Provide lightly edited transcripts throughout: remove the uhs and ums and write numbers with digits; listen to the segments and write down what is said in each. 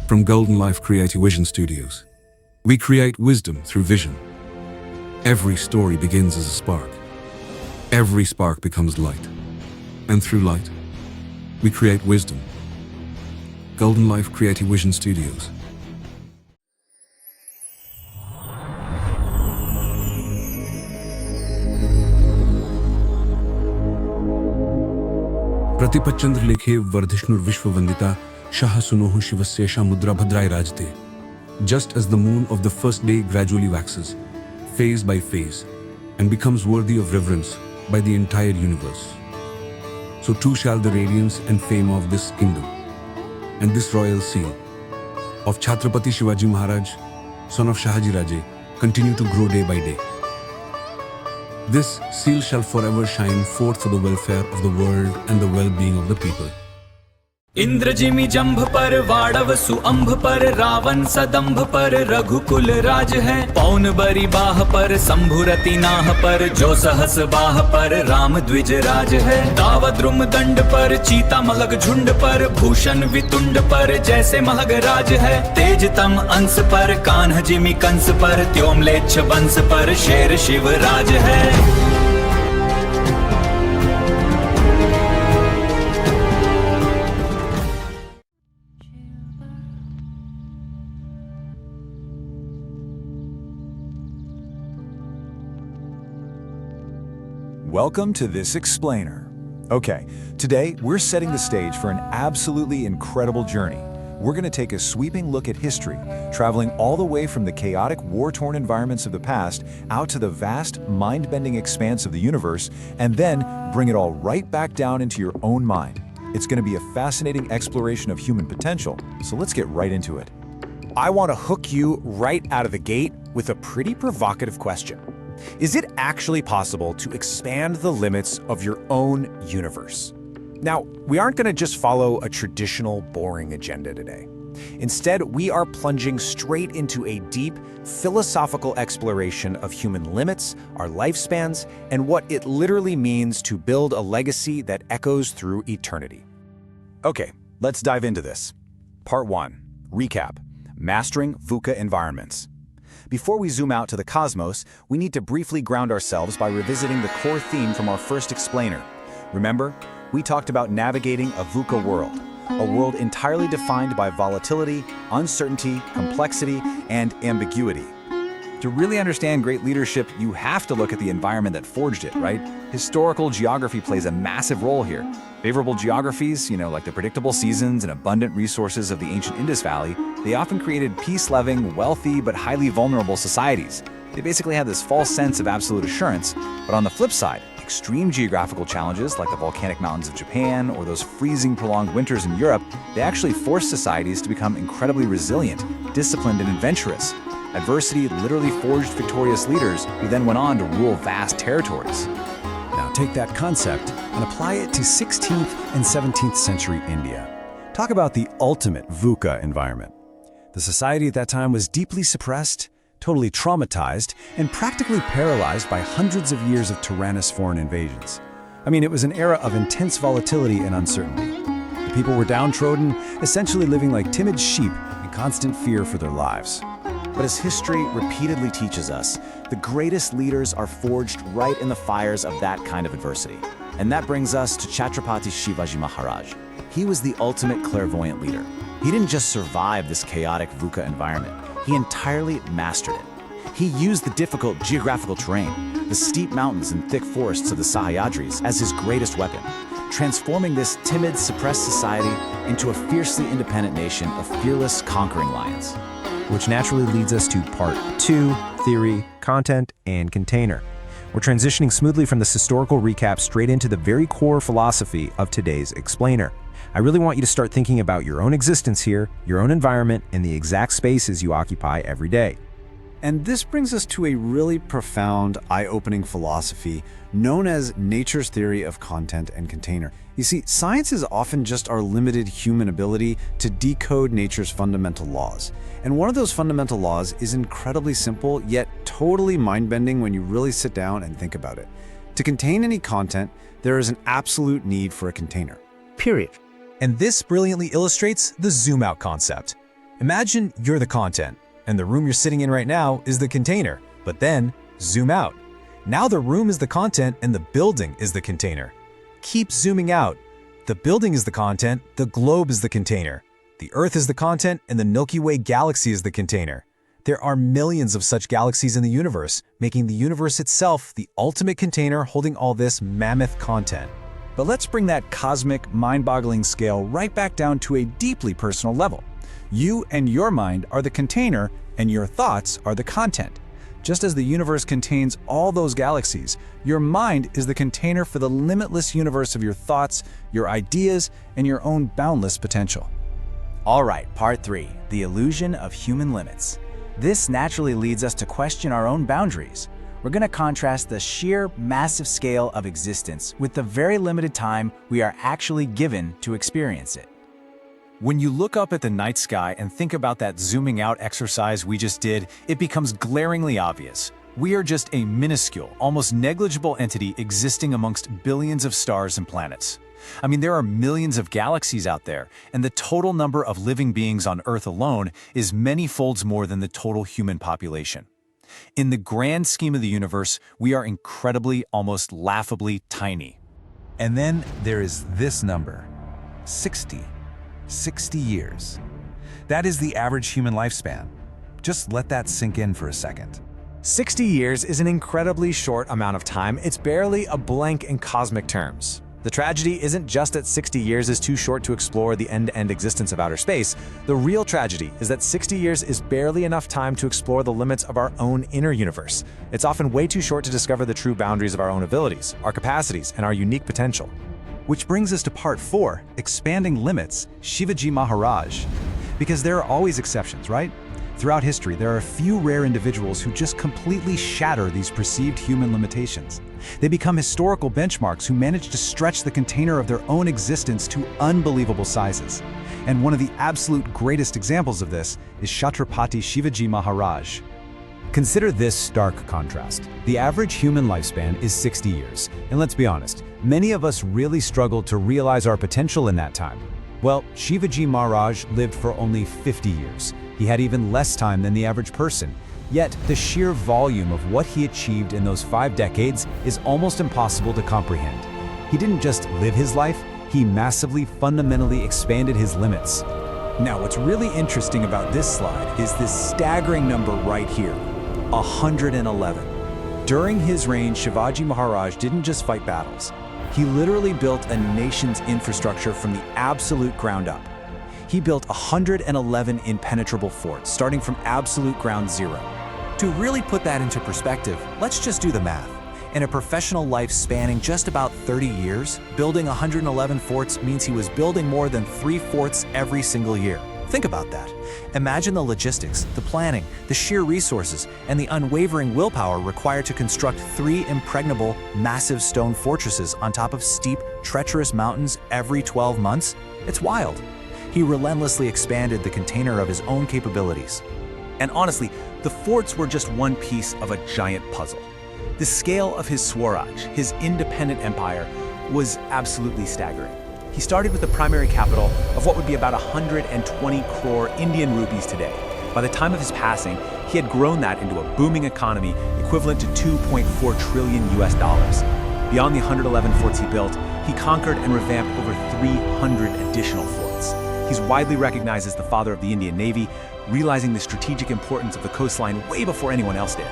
From Golden Life Creative Vision Studios, we create wisdom through vision. Every story begins as a spark. Every spark becomes light. And through light, we create wisdom. Golden Life Creative Vision Studios. प्रतिपच्चंद्र लेखे वर्धिष्णुर विश्ववंदिता शाह सुनोह शिवस्येषा मुद्रा भद्राय राजते. Just as the moon of the first day gradually waxes, phase by phase, and becomes worthy of reverence by the entire universe, so too shall the radiance and fame of this kingdom and this royal seal of Chhatrapati Shivaji Maharaj, son of Shahaji Raje, continue to grow day by day. This seal shall forever shine forth for the welfare of the world and the well-being of the people. इंद्रजिमि जंभ पर वाड़व सुअंभ पर रावण सदंभ पर रघुकुल राज है. पौन बरी बाह पर शंभुरति नाह पर जो सहस बाह पर राम द्विज राज है. दाव द्रुम दंड पर चीता मलग झुंड पर भूषण वितुंड पर जैसे महग राज है. तेज तम अंश पर कान्ह जिमि कंस पर त्योमलेच्छ वंश पर शेर शिव राज है. Welcome to this explainer. Okay, today we're setting the stage for an absolutely incredible journey. We're going to take a sweeping look at history, traveling all the way from the chaotic, war-torn environments of the past out to the vast, mind-bending expanse of the universe, and then bring it all right back down into your own mind. It's going to be a fascinating exploration of human potential, so let's get right into it. I want to hook you right out of the gate with a pretty provocative question. Is it actually possible to expand the limits of your own universe? Now, we aren't going to just follow a traditional, boring agenda today. Instead, we are plunging straight into a deep, philosophical exploration of human limits, our lifespans, and what it literally means to build a legacy that echoes through eternity. Okay, let's dive into this. Part 1. Recap. Mastering VUCA environments. Before we zoom out to the cosmos, we need to briefly ground ourselves by revisiting the core theme from our first explainer. Remember, we talked about navigating a VUCA world, a world entirely defined by volatility, uncertainty, complexity, and ambiguity. To really understand great leadership, you have to look at the environment that forged it, right? Historical geography plays a massive role here. Favorable geographies, like the predictable seasons and abundant resources of the ancient Indus Valley, they often created peace-loving, wealthy, but highly vulnerable societies. They basically had this false sense of absolute assurance. But on the flip side, extreme geographical challenges like the volcanic mountains of Japan or those freezing prolonged winters in Europe, they actually forced societies to become incredibly resilient, disciplined, and adventurous. Adversity literally forged victorious leaders who then went on to rule vast territories. Now take that concept and apply it to 16th and 17th century India. Talk about the ultimate VUCA environment. The society at that time was deeply suppressed, totally traumatized, and practically paralyzed by hundreds of years of tyrannous foreign invasions. I mean, it was an era of intense volatility and uncertainty. The people were downtrodden, essentially living like timid sheep in constant fear for their lives. But as history repeatedly teaches us, the greatest leaders are forged right in the fires of that kind of adversity. And that brings us to Chhatrapati Shivaji Maharaj. He was the ultimate clairvoyant leader. He didn't just survive this chaotic VUCA environment, he entirely mastered it. He used the difficult geographical terrain, the steep mountains and thick forests of the Sahyadris as his greatest weapon, transforming this timid, suppressed society into a fiercely independent nation of fearless, conquering lions. Which naturally leads us to part 2, theory, content, and container. We're transitioning smoothly from this historical recap straight into the very core philosophy of today's explainer. I really want you to start thinking about your own existence here, your own environment, and the exact spaces you occupy every day. And this brings us to a really profound, eye-opening philosophy known as nature's theory of content and container. You see, science is often just our limited human ability to decode nature's fundamental laws. And one of those fundamental laws is incredibly simple, yet totally mind-bending when you really sit down and think about it. To contain any content, there is an absolute need for a container. Period. And this brilliantly illustrates the zoom-out concept. Imagine you're the content, and the room you're sitting in right now is the container, but then zoom out. Now the room is the content and the building is the container. Keep zooming out. The building is the content, the globe is the container. The Earth is the content and the Milky Way galaxy is the container. There are millions of such galaxies in the universe, making the universe itself the ultimate container holding all this mammoth content. But let's bring that cosmic, mind-boggling scale right back down to a deeply personal level. You and your mind are the container, and your thoughts are the content. Just as the universe contains all those galaxies, your mind is the container for the limitless universe of your thoughts, your ideas, and your own boundless potential. All right, part 3, the illusion of human limits. This naturally leads us to question our own boundaries. We're going to contrast the sheer, massive scale of existence with the very limited time we are actually given to experience it. When you look up at the night sky and think about that zooming out exercise we just did, it becomes glaringly obvious. We are just a minuscule, almost negligible entity existing amongst billions of stars and planets. I mean, there are millions of galaxies out there, and the total number of living beings on Earth alone is many folds more than the total human population. In the grand scheme of the universe, we are incredibly, almost laughably tiny. And then there is this number, 60 years. That is the average human lifespan. Just let that sink in for a second. 60 years is an incredibly short amount of time. It's barely a blank in cosmic terms. The tragedy isn't just that 60 years is too short to explore the end-to-end existence of outer space. The real tragedy is that 60 years is barely enough time to explore the limits of our own inner universe. It's often way too short to discover the true boundaries of our own abilities, our capacities, and our unique potential. Which brings us to part 4, expanding limits, Shivaji Maharaj. Because there are always exceptions, right? Throughout history, there are a few rare individuals who just completely shatter these perceived human limitations. They become historical benchmarks who manage to stretch the container of their own existence to unbelievable sizes. And one of the absolute greatest examples of this is Chhatrapati Shivaji Maharaj. Consider this stark contrast. The average human lifespan is 60 years, and let's be honest, many of us really struggle to realize our potential in that time. Well, Shivaji Maharaj lived for only 50 years. He had even less time than the average person. Yet, the sheer volume of what he achieved in those 5 decades is almost impossible to comprehend. He didn't just live his life, he massively, fundamentally expanded his limits. Now, what's really interesting about this slide is this staggering number right here, 111. During his reign, Shivaji Maharaj didn't just fight battles. He literally built a nation's infrastructure from the absolute ground up. He built 111 impenetrable forts, starting from absolute ground zero. To really put that into perspective, let's just do the math. In a professional life spanning just about 30 years, building 111 forts means he was building more than 3 forts every single year. Think about that. Imagine the logistics, the planning, the sheer resources, and the unwavering willpower required to construct 3 impregnable, massive stone fortresses on top of steep, treacherous mountains every 12 months. It's wild. He relentlessly expanded the container of his own capabilities. And honestly, the forts were just one piece of a giant puzzle. The scale of his Swaraj, his independent empire, was absolutely staggering. He started with the primary capital of what would be about 120 crore Indian rupees today. By the time of his passing, he had grown that into a booming economy equivalent to $2.4 trillion US. Beyond the 111 forts he built, he conquered and revamped over 300 additional forts. He's widely recognized as the father of the Indian Navy, realizing the strategic importance of the coastline way before anyone else did.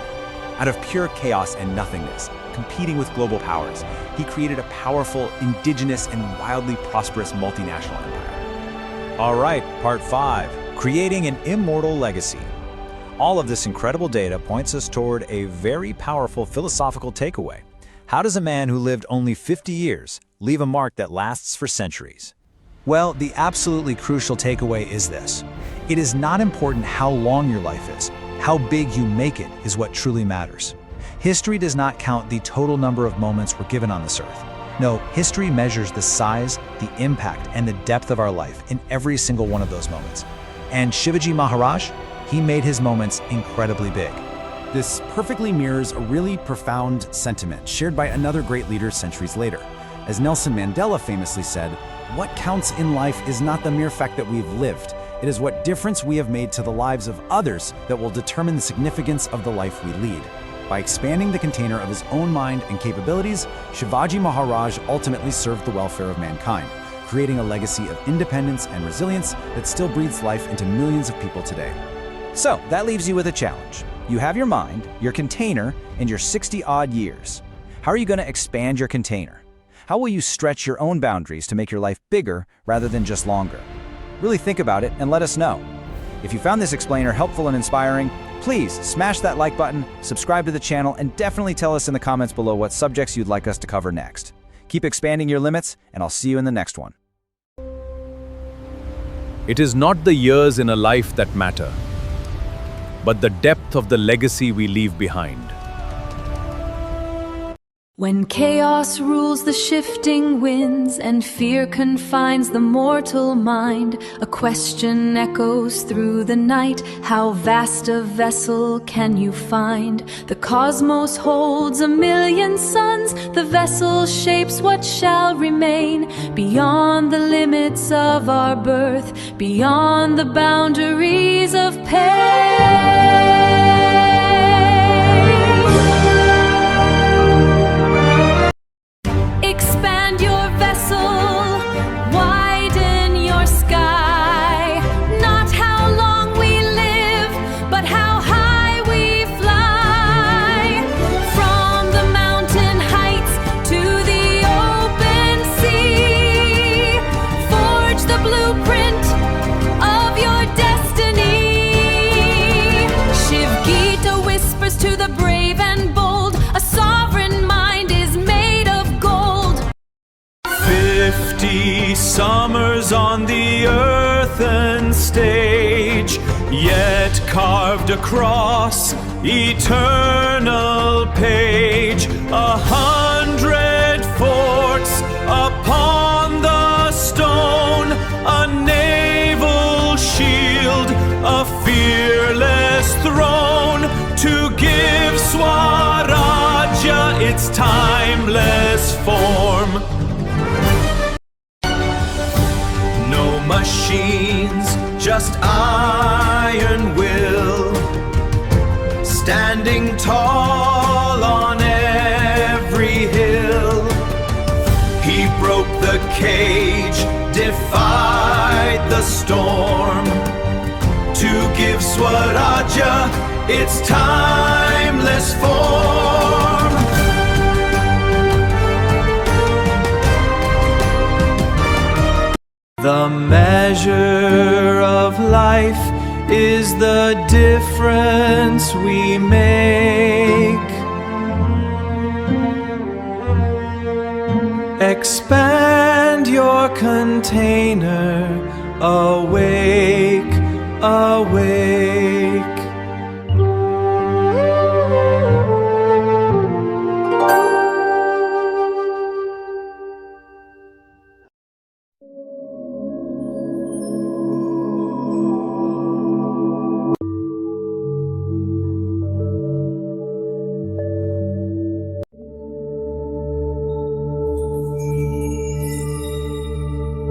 Out of pure chaos and nothingness, competing with global powers, he created a powerful, indigenous, and wildly prosperous multinational empire. All right, part 5, creating an immortal legacy. All of this incredible data points us toward a very powerful philosophical takeaway. How does a man who lived only 50 years leave a mark that lasts for centuries? Well, the absolutely crucial takeaway is this. It is not important how long your life is. How big you make it is what truly matters. History does not count the total number of moments we're given on this earth. No, history measures the size, the impact, and the depth of our life in every single one of those moments. And Shivaji Maharaj, he made his moments incredibly big. This perfectly mirrors a really profound sentiment shared by another great leader centuries later. As Nelson Mandela famously said, "What counts in life is not the mere fact that we've lived, It is what difference we have made to the lives of others that will determine the significance of the life we lead. By expanding the container of his own mind and capabilities, Shivaji Maharaj ultimately served the welfare of mankind, creating a legacy of independence and resilience that still breathes life into millions of people today. So, that leaves you with a challenge. You have your mind, your container, and your 60-odd years. How are you going to expand your container? How will you stretch your own boundaries to make your life bigger rather than just longer? Really think about it and let us know. If you found this explainer helpful and inspiring, please smash that like button, subscribe to the channel, and definitely tell us in the comments below what subjects you'd like us to cover next. Keep expanding your limits, and I'll see you in the next one. It is not the years in a life that matter, but the depth of the legacy we leave behind. When chaos rules the shifting winds and fear confines the mortal mind, a question echoes through the night: how vast a vessel can you find? The cosmos holds a million suns, the vessel shapes what shall remain. Beyond the limits of our birth, beyond the boundaries of pain. Expand your vessel, widen your sky. Not how long we live, but how high we fly. From the mountain heights to the open sea, forge the blueprint of your destiny. Shiv-GITA whispers to the brave and bold, a sovereign mind is made of gold. 50 summers on the earthen stage, yet carved across eternal page. 100 forts upon the stone, a naval shield, a fearless throne, to give Swarajya its timeless form. No machines, just iron will, standing tall on every hill. He broke the cage, defied the storm, to give Swarajya its timeless form. The measure of life is the difference we make. Expand your container, awake, awake.